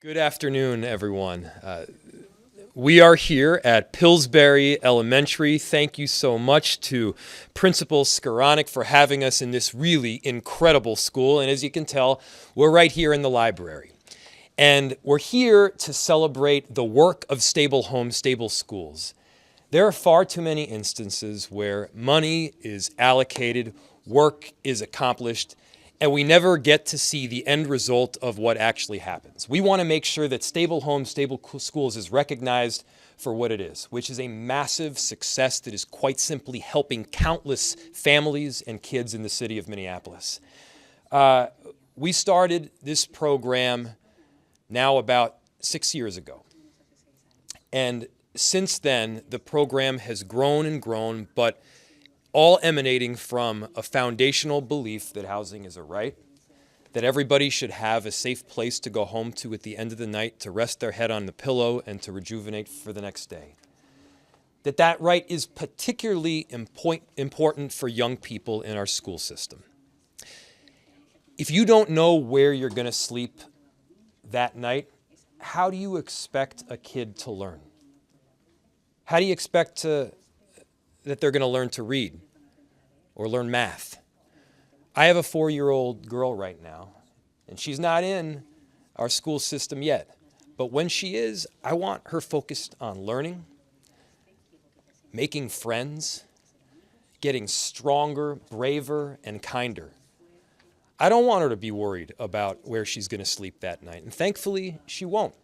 Good afternoon, everyone. We are here at Pillsbury Elementary. Thank you so much to Principal Skoranek for having us in this really incredible school. And as you can tell, we're right here in the library. And we're here to celebrate the work of stable homes, stable schools. There are far too many instances where money is allocated, work is accomplished, and we never get to see the end result of what actually happens. We want to make sure that stable homes, stable schools is recognized for what it is, which is a massive success that is quite simply helping countless families and kids in the city of Minneapolis. We started this program now about 6 years ago. And since then, the program has grown and grown, but all emanating from a foundational belief that housing is a right, that everybody should have a safe place to go home to at the end of the night, to rest their head on the pillow and to rejuvenate for the next day. That right is particularly important for young people in our school system. If you don't know where you're going to sleep that night, how do you expect a kid to learn? How do you expect that they're going to learn to read or learn math? I have a 4-year-old girl right now, and she's not in our school system yet. But when she is, I want her focused on learning, making friends, getting stronger, braver, and kinder. I don't want her to be worried about where she's going to sleep that night, and thankfully, she won't.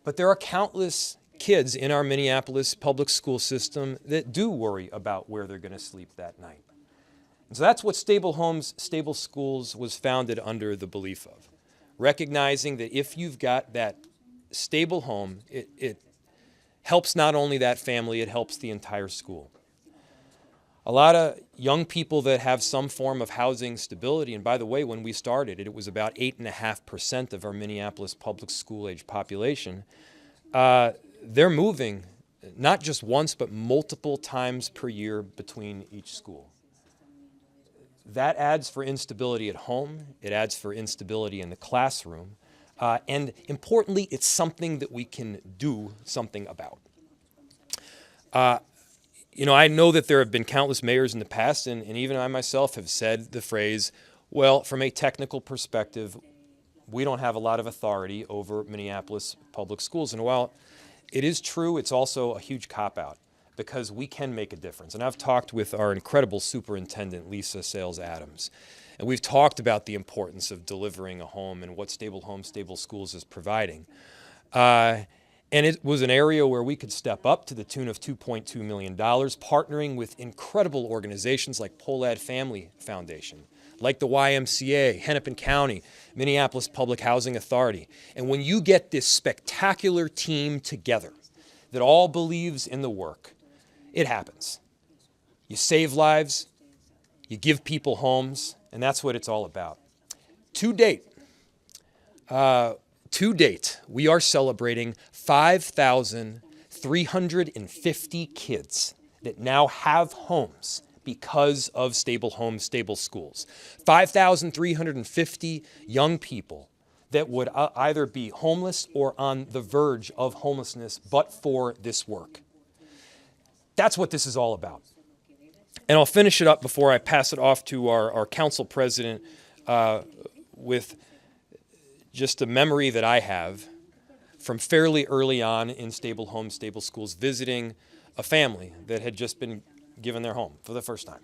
But there are countless kids in our Minneapolis public school system that do worry about where they're going to sleep that night. And so that's what Stable Homes, Stable Schools was founded under the belief of. Recognizing that if you've got that stable home, it helps not only that family, it helps the entire school. A lot of young people that have some form of housing stability, and by the way, when we started, it was about 8.5% of our Minneapolis public school age population. They're moving not just once, but multiple times per year between each school. That adds for instability at home. It adds for instability in the classroom. And importantly, it's something that we can do something about. I know that there have been countless mayors in the past, and even I myself have said the phrase, well, from a technical perspective, we don't have a lot of authority over Minneapolis public schools. And while it is true, it's also a huge cop-out because we can make a difference. And I've talked with our incredible superintendent, Lisa Sales-Adams, and we've talked about the importance of delivering a home and what Stable Homes, Stable Schools is providing. And it was an area where we could step up to the tune of $2.2 million, partnering with incredible organizations like Polad Family Foundation, like the YMCA, Hennepin County, Minneapolis Public Housing Authority. And when you get this spectacular team together that all believes in the work, it happens. You save lives, you give people homes, and that's what it's all about. To date, we are celebrating 5,350 kids that now have homes because of Stable Homes, Stable Schools. 5,350 young people that would either be homeless or on the verge of homelessness but for this work. That's what this is all about. And I'll finish it up before I pass it off to our council president with just a memory that I have from fairly early on in Stable Homes, Stable Schools, visiting a family that had just been given their home for the first time.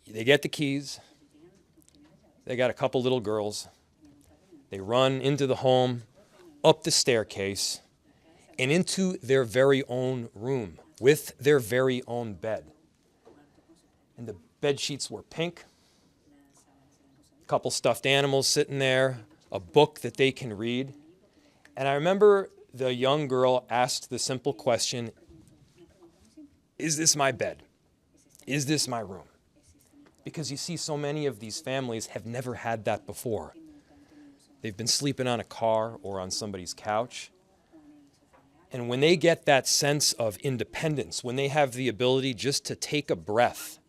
They get the keys. They got a couple little girls. They run into the home, up the staircase, and into their very own room with their very own bed. And the bed sheets were pink. A couple stuffed animals sitting there, a book that they can read. And I remember the young girl asked the simple question, is this my bed? Is this my room? Because you see, so many of these families have never had that before. They've been sleeping on a car or on somebody's couch. And when they get that sense of independence, when they have the ability just to take a breath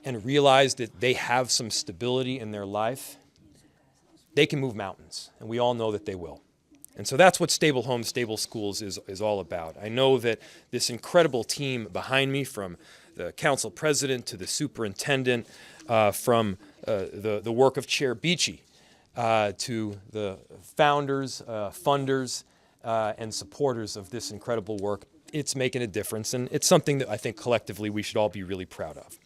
and realize that they have some stability in their life, they can move mountains, and we all know that they will. And so that's what Stable Homes, Stable Schools is all about. I know that this incredible team behind me, from the council president to the superintendent, from the work of Chair Beachy, to the founders, funders, and supporters of this incredible work, it's making a difference, and it's something that I think collectively we should all be really proud of.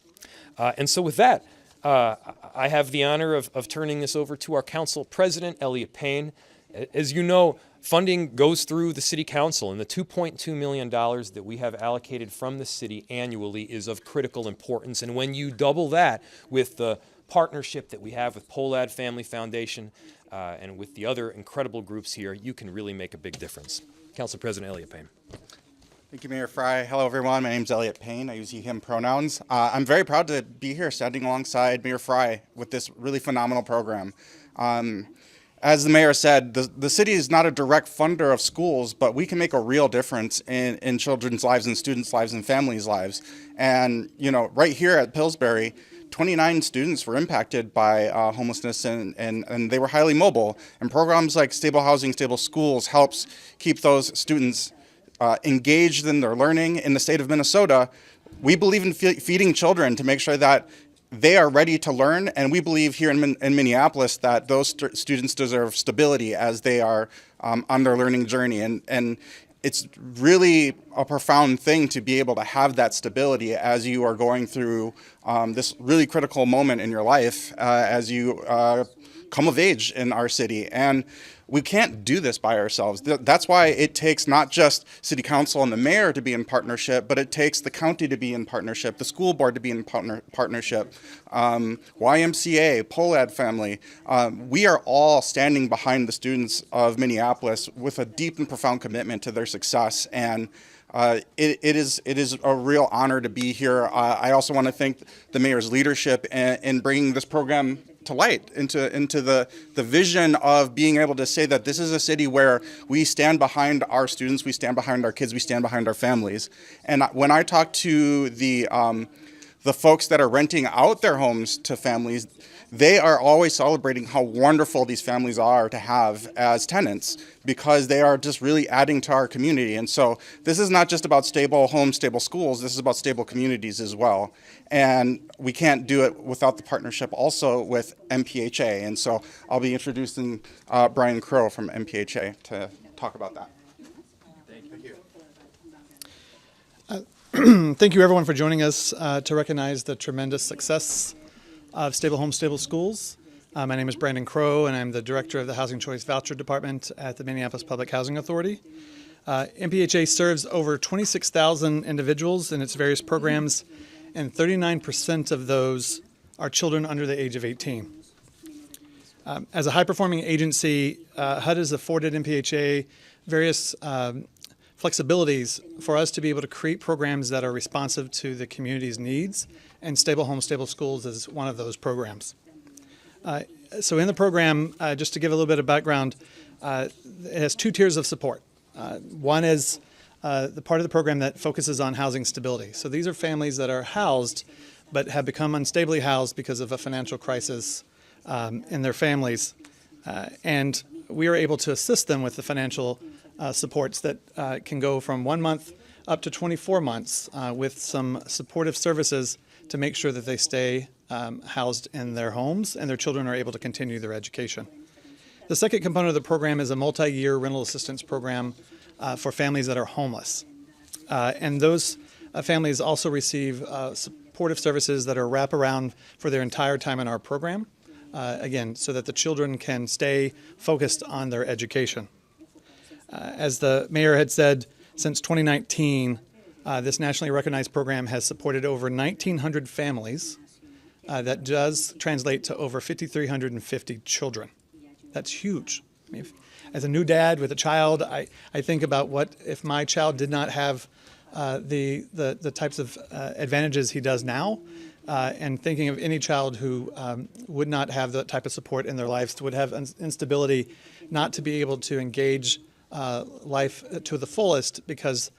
And so with that, I have the honor of turning this over to our council president, Elliot Payne. As you know, funding goes through the city council, and the $2.2 million that we have allocated from the city annually is of critical importance. And when you double that with the partnership that we have with Polad Family Foundation and with the other incredible groups here, you can really make a big difference. Council President Elliot Payne. Thank you, Mayor Fry. Hello, everyone. My name is Elliot Payne. I use he, him pronouns. I'm very proud to be here standing alongside Mayor Fry with this really phenomenal program. As the mayor said, the city is not a direct funder of schools, but we can make a real difference in children's lives and students' lives and families' lives. And, you know, right here at Pillsbury, 29 students were impacted by homelessness, and they were highly mobile. And programs like Stable Housing, Stable Schools helps keep those students engaged in their learning. In the state of Minnesota, we believe in feeding children to make sure that they are ready to learn, and we believe here in Minneapolis that those students deserve stability as they are on their learning journey. And it's really a profound thing to be able to have that stability as you are going through this really critical moment in your life as you come of age in our city. And we can't do this by ourselves. That's why it takes not just city council and the mayor to be in partnership, but it takes the county to be in partnership, the school board to be in partnership, YMCA, Polad family. We are all standing behind the students of Minneapolis with a deep and profound commitment to their success. And it is a real honor to be here. I also want to thank the mayor's leadership in bringing this program to light, into the vision of being able to say that this is a city where we stand behind our students, we stand behind our kids, we stand behind our families. And when I talk to the folks that are renting out their homes to families, they are always celebrating how wonderful these families are to have as tenants, because they are just really adding to our community. And so this is not just about stable homes, stable schools, this is about stable communities as well. And we can't do it without the partnership also with MPHA. And so I'll be introducing Brian Crow from MPHA to talk about that. Thank you, everyone, for joining us to recognize the tremendous success of Stable Homes, Stable Schools. My name is Brandon Crow, and I'm the director of the Housing Choice Voucher Department at the Minneapolis Public Housing Authority. MPHA serves over 26,000 individuals in its various programs, and 39% of those are children under the age of 18. As a high-performing agency, HUD has afforded MPHA various flexibilities for us to be able to create programs that are responsive to the community's needs, and Stable Homes, Stable Schools is one of those programs. So in the program, just to give a little bit of background, it has two tiers of support. One is the part of the program that focuses on housing stability. So these are families that are housed but have become unstably housed because of a financial crisis in their families. And we are able to assist them with the financial supports that can go from 1 month up to 24 months with some supportive services to make sure that they stay housed in their homes and their children are able to continue their education. The second component of the program is a multi-year rental assistance program for families that are homeless. And those families also receive supportive services that are wraparound for their entire time in our program, again, so that the children can stay focused on their education. As the mayor had said, since 2019, this nationally recognized program has supported over 1,900 families. That does translate to over 5,350 children. That's huge. I mean, as a new dad with a child, I think about what if my child did not have the types of advantages he does now, and thinking of any child who would not have that type of support in their lives, would have instability, not to be able to engage life to the fullest because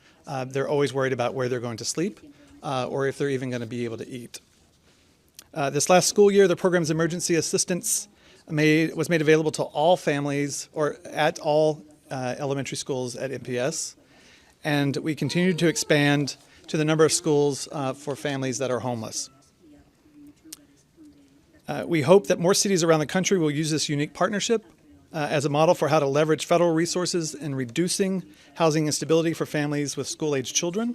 they're always worried about where they're going to sleep or if they're even going to be able to eat. This last school year, the program's emergency assistance was made available to all families or at all elementary schools at MPS. And we continue to expand to the number of schools for families that are homeless. We hope that more cities around the country will use this unique partnership as a model for how to leverage federal resources in reducing housing instability for families with school-aged children.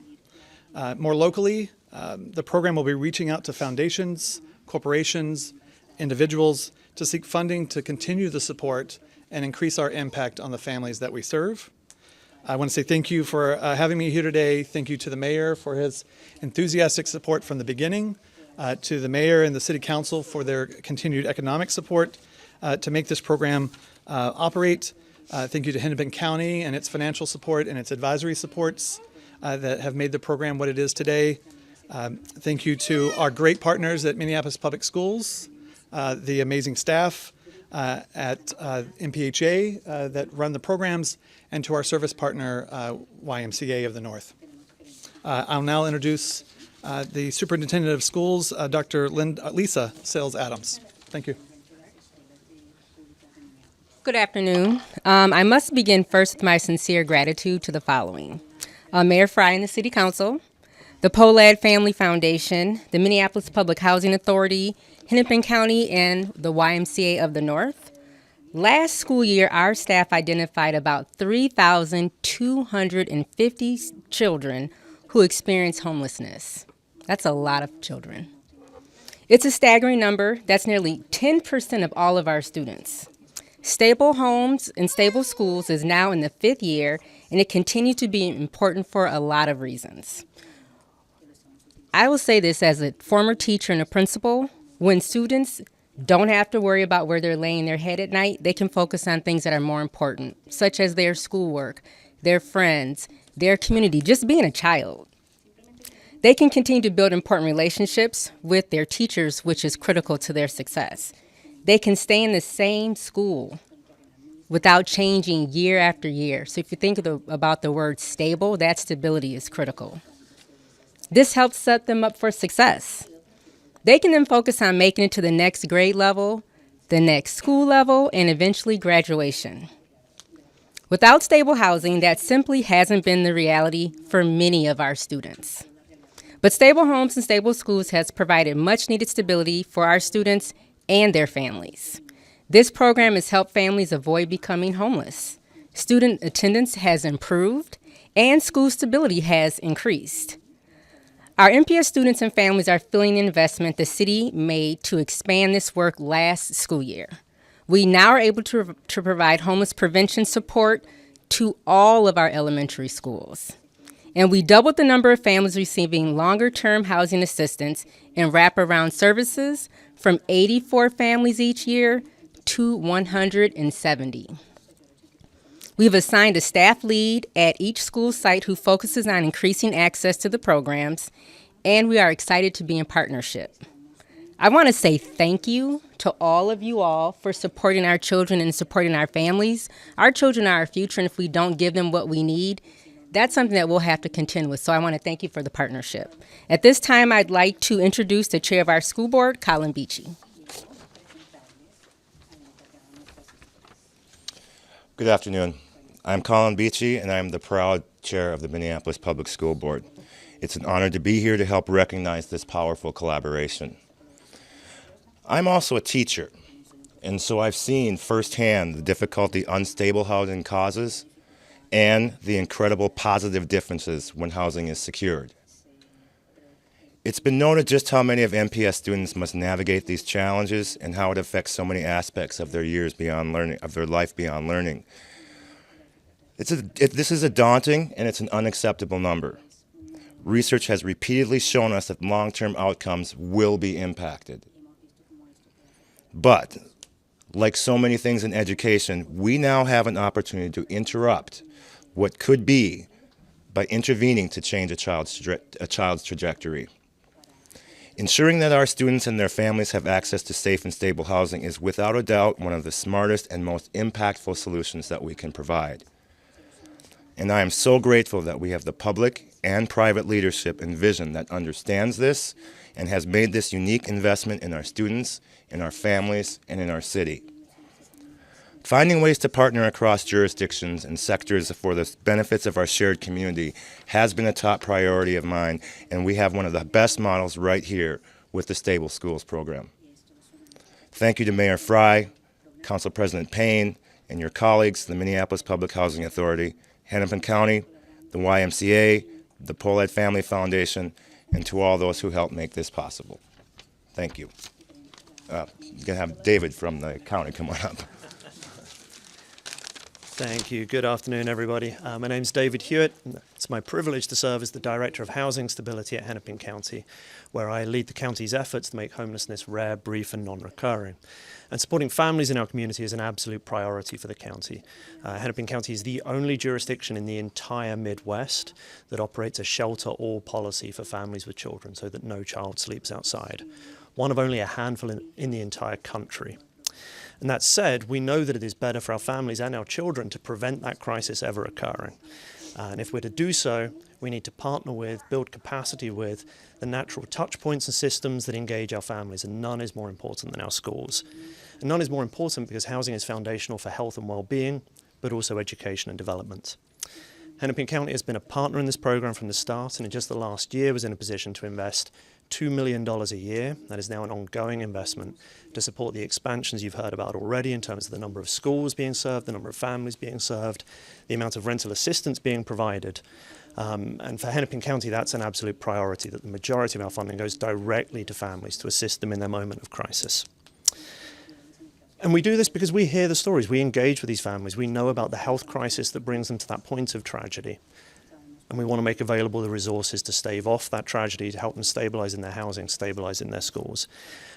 More locally, the program will be reaching out to foundations, corporations, individuals to seek funding to continue the support and increase our impact on the families that we serve. I want to say thank you for having me here today. Thank you to the mayor for his enthusiastic support from the beginning, to the mayor and the city council for their continued economic support to make this program operate. Thank you to Hennepin County and its financial support and its advisory supports that have made the program what it is today. Thank you to our great partners at Minneapolis Public Schools, the amazing staff at MPHA that run the programs, and to our service partner, YMCA of the North. I'll now introduce the Superintendent of Schools, Dr. Lisa Sales-Adams. Thank you. Good afternoon. I must begin first with my sincere gratitude to the following. Mayor Fry and the City Council, the Polad Family Foundation, the Minneapolis Public Housing Authority, Hennepin County, and the YMCA of the North. Last school year, our staff identified about 3,250 children who experienced homelessness. That's a lot of children. It's a staggering number. That's nearly 10% of all of our students. Stable homes and stable schools is now in the 5th year, and it continues to be important for a lot of reasons. I will say this as a former teacher and a principal: when students don't have to worry about where they're laying their head at night, they can focus on things that are more important, such as their schoolwork, their friends, their community, just being a child. They can continue to build important relationships with their teachers, which is critical to their success. They can stay in the same school without changing year after year. So if you think about the word stable, that stability is critical. This helps set them up for success. They can then focus on making it to the next grade level, the next school level, and eventually graduation. Without stable housing, that simply hasn't been the reality for many of our students. But stable homes and stable schools has provided much needed stability for our students and their families. This program has helped families avoid becoming homeless. Student attendance has improved, and school stability has increased. Our MPS students and families are feeling the investment the city made to expand this work last school year. We now are able to provide homeless prevention support to all of our elementary schools. And we doubled the number of families receiving longer-term housing assistance and wraparound services from 84 families each year to 170. We've assigned a staff lead at each school site who focuses on increasing access to the programs, and we are excited to be in partnership. I want to say thank you to all of you all for supporting our children and supporting our families. Our children are our future, and if we don't give them what we need, that's something that we'll have to contend with. So I want to thank you for the partnership. At this time, I'd like to introduce the chair of our school board, Colin Beachy. Good afternoon. I'm Colin Beachy, and I'm the proud chair of the Minneapolis Public School Board. It's an honor to be here to help recognize this powerful collaboration. I'm also a teacher, and so I've seen firsthand the difficulty unstable housing causes and the incredible positive differences when housing is secured. It's been noted just how many of MPS students must navigate these challenges and how it affects so many aspects of their years beyond learning, of their life beyond learning. This is a daunting and it's an unacceptable number. Research has repeatedly shown us that long-term outcomes will be impacted. But, like so many things in education, we now have an opportunity to interrupt what could be by intervening to change a child's trajectory. Ensuring that our students and their families have access to safe and stable housing is without a doubt one of the smartest and most impactful solutions that we can provide. And I am so grateful that we have the public and private leadership and vision that understands this and has made this unique investment in our students, in our families, and in our city. Finding ways to partner across jurisdictions and sectors for the benefits of our shared community has been a top priority of mine, and we have one of the best models right here with the Stable Schools program. Thank you to Mayor Fry, Council President Payne, and your colleagues, the Minneapolis Public Housing Authority, Hennepin County, the YMCA, the Pohlad Family Foundation, and to all those who helped make this possible. Thank you. You're going to have David from the county come on up. Thank you. Good afternoon, everybody. My name's David Hewitt. It's my privilege to serve as the Director of Housing Stability at Hennepin County, where I lead the county's efforts to make homelessness rare, brief, and non-recurring. And supporting families in our community is an absolute priority for the county. Hennepin County is the only jurisdiction in the entire Midwest that operates a shelter-all policy for families with children, so that no child sleeps outside. One of only a handful in the entire country. And that said, we know that it is better for our families and our children to prevent that crisis ever occurring. And if we're to do so, we need to partner with, build capacity with, the natural touch points and systems that engage our families, and none is more important than our schools. And none is more important because housing is foundational for health and well-being, but also education and development. Hennepin County has been a partner in this program from the start, and in just the last year was in a position to invest $2 million a year. That is now an ongoing investment to support the expansions you've heard about already in terms of the number of schools being served, the number of families being served, the amount of rental assistance being provided. And for Hennepin County, that's an absolute priority, that the majority of our funding goes directly to families to assist them in their moment of crisis. And we do this because we hear the stories, we engage with these families, we know about the health crisis that brings them to that point of tragedy. And we want to make available the resources to stave off that tragedy, to help them stabilize in their housing, stabilize in their schools.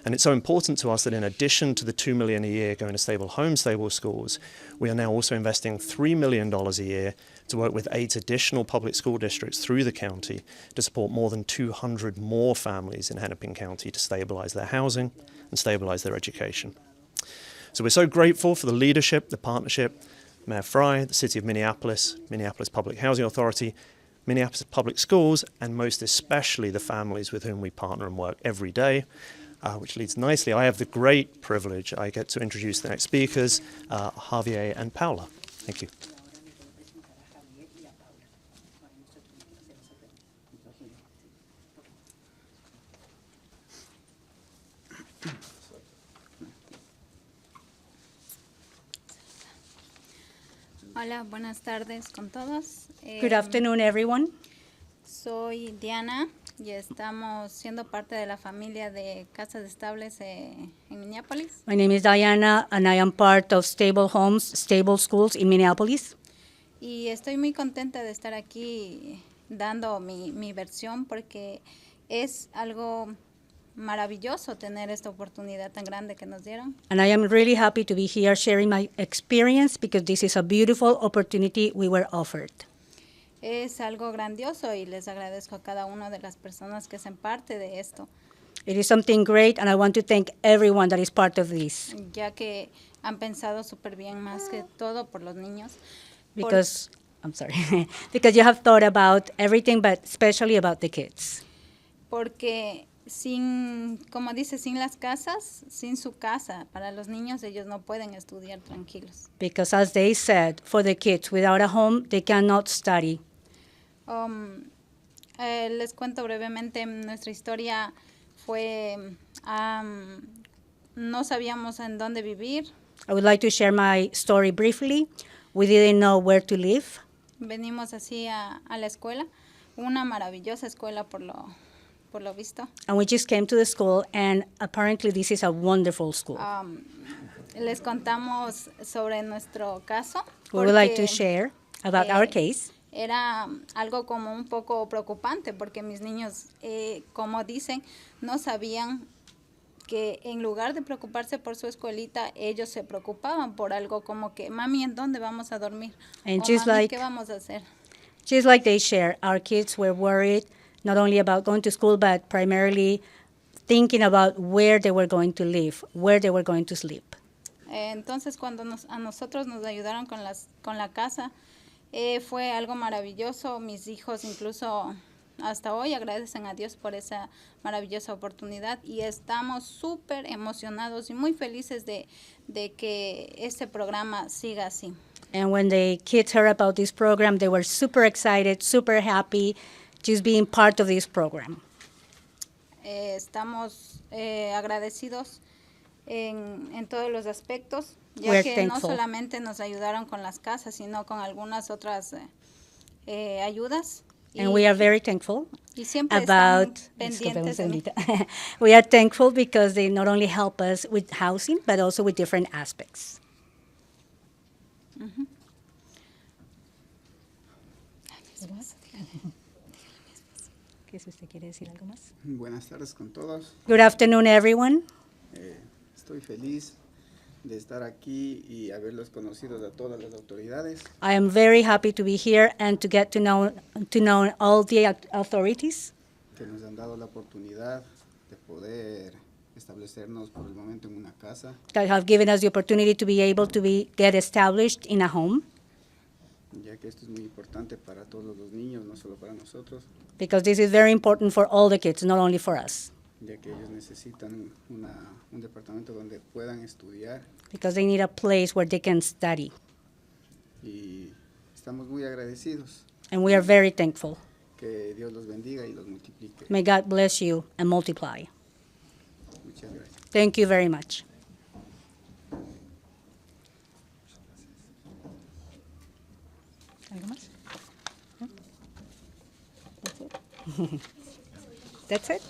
And it's so important to us that in addition to the $2 million a year going to stable homes, stable schools, we are now also investing $3 million a year to work with 8 additional public school districts through the county to support more than 200 more families in Hennepin County to stabilize their housing and stabilize their education. So we're so grateful for the leadership, the partnership, Mayor Fry, the City of Minneapolis, Minneapolis Public Housing Authority, Minneapolis Public Schools, and most especially the families with whom we partner and work every day, which leads nicely. I have the great privilege, I get to introduce the next speakers, Javier and Paula. Thank you. Hola, buenas tardes con todos. Good afternoon, everyone. Soy Diana y estamos siendo parte de la familia de Casas Estables en Minneapolis. My name is Diana, and I am part of Stable Homes, Stable Schools in Minneapolis. Y estoy muy contenta de estar aquí dando mi versión porque es algo maravilloso tener esta oportunidad tan grande que nos dieron. And I am really happy to be here sharing my experience because this is a beautiful opportunity we were offered. Es algo grandioso y les agradezco a cada una de las personas que hacen parte de esto, It is something great, and I want to thank everyone that is part of this ya que han pensado súper bien más que todo por los niños. because, I'm sorry, because you have thought about everything, but especially about the kids. Porque como dice, sin las casas, sin su casa, para los niños ellos no pueden estudiar tranquilos. Because as they said, for the kids, without a home, they cannot study. Les cuento brevemente, nuestra historia fue, no sabíamos en dónde vivir, I would like to share my story briefly. We didn't know where to live. venimos así a la escuela, una maravillosa escuela por lo visto. And we just came to the school, and apparently this is a wonderful school. Les contamos sobre nuestro caso. We would like to porque, share about our eh, case. Era algo como un poco preocupante porque mis niños, como dicen, no sabían que en lugar de preocuparse por su escuelita, ellos se preocupaban por algo como que, mami, ¿en dónde vamos a dormir? And O, just mami, like- ¿qué vamos a hacer? Just like they share, our kids were worried not only about going to school, but primarily thinking about where they were going to live, where they were going to sleep. Entonces, cuando a nosotros nos ayudaron con la casa, fue algo maravilloso. Mis hijos incluso hasta hoy agradecen a Dios por esa maravillosa oportunidad y estamos súper emocionados y muy felices de que este programa siga así. And when the kids heard about this program, they were super excited, super happy, just being part of this program. Estamos agradecidos en todos los aspectos, ya We're que thankful. no solamente nos ayudaron con las casas, sino con algunas otras ayudas. And we are very thankful y siempre about, están pendientes de mí. we are thankful because they not only help us with housing, but also with different aspects. ¿Qué si usted quiere decir algo más? Buenas tardes con todos. Good afternoon, everyone. Estoy feliz de estar aquí y haberlos conocido a todas las autoridades. I am very happy to be here and to get to know all the authorities Que nos han dado la oportunidad de poder establecernos por el momento en una casa, that have given us the opportunity to be able to get established in a home, ya que esto es muy importante para todos los niños, no solo para nosotros, because this is very important for all the kids, not only for us, ya que ellos necesitan un departamento donde puedan estudiar because they need a place where they can study. y estamos muy agradecidos. And we are very thankful. Que Dios los bendiga y los multiplique. May God bless you and multiply. Muchas gracias. Thank you very much. ¿Algo más? No? That's it? That's it?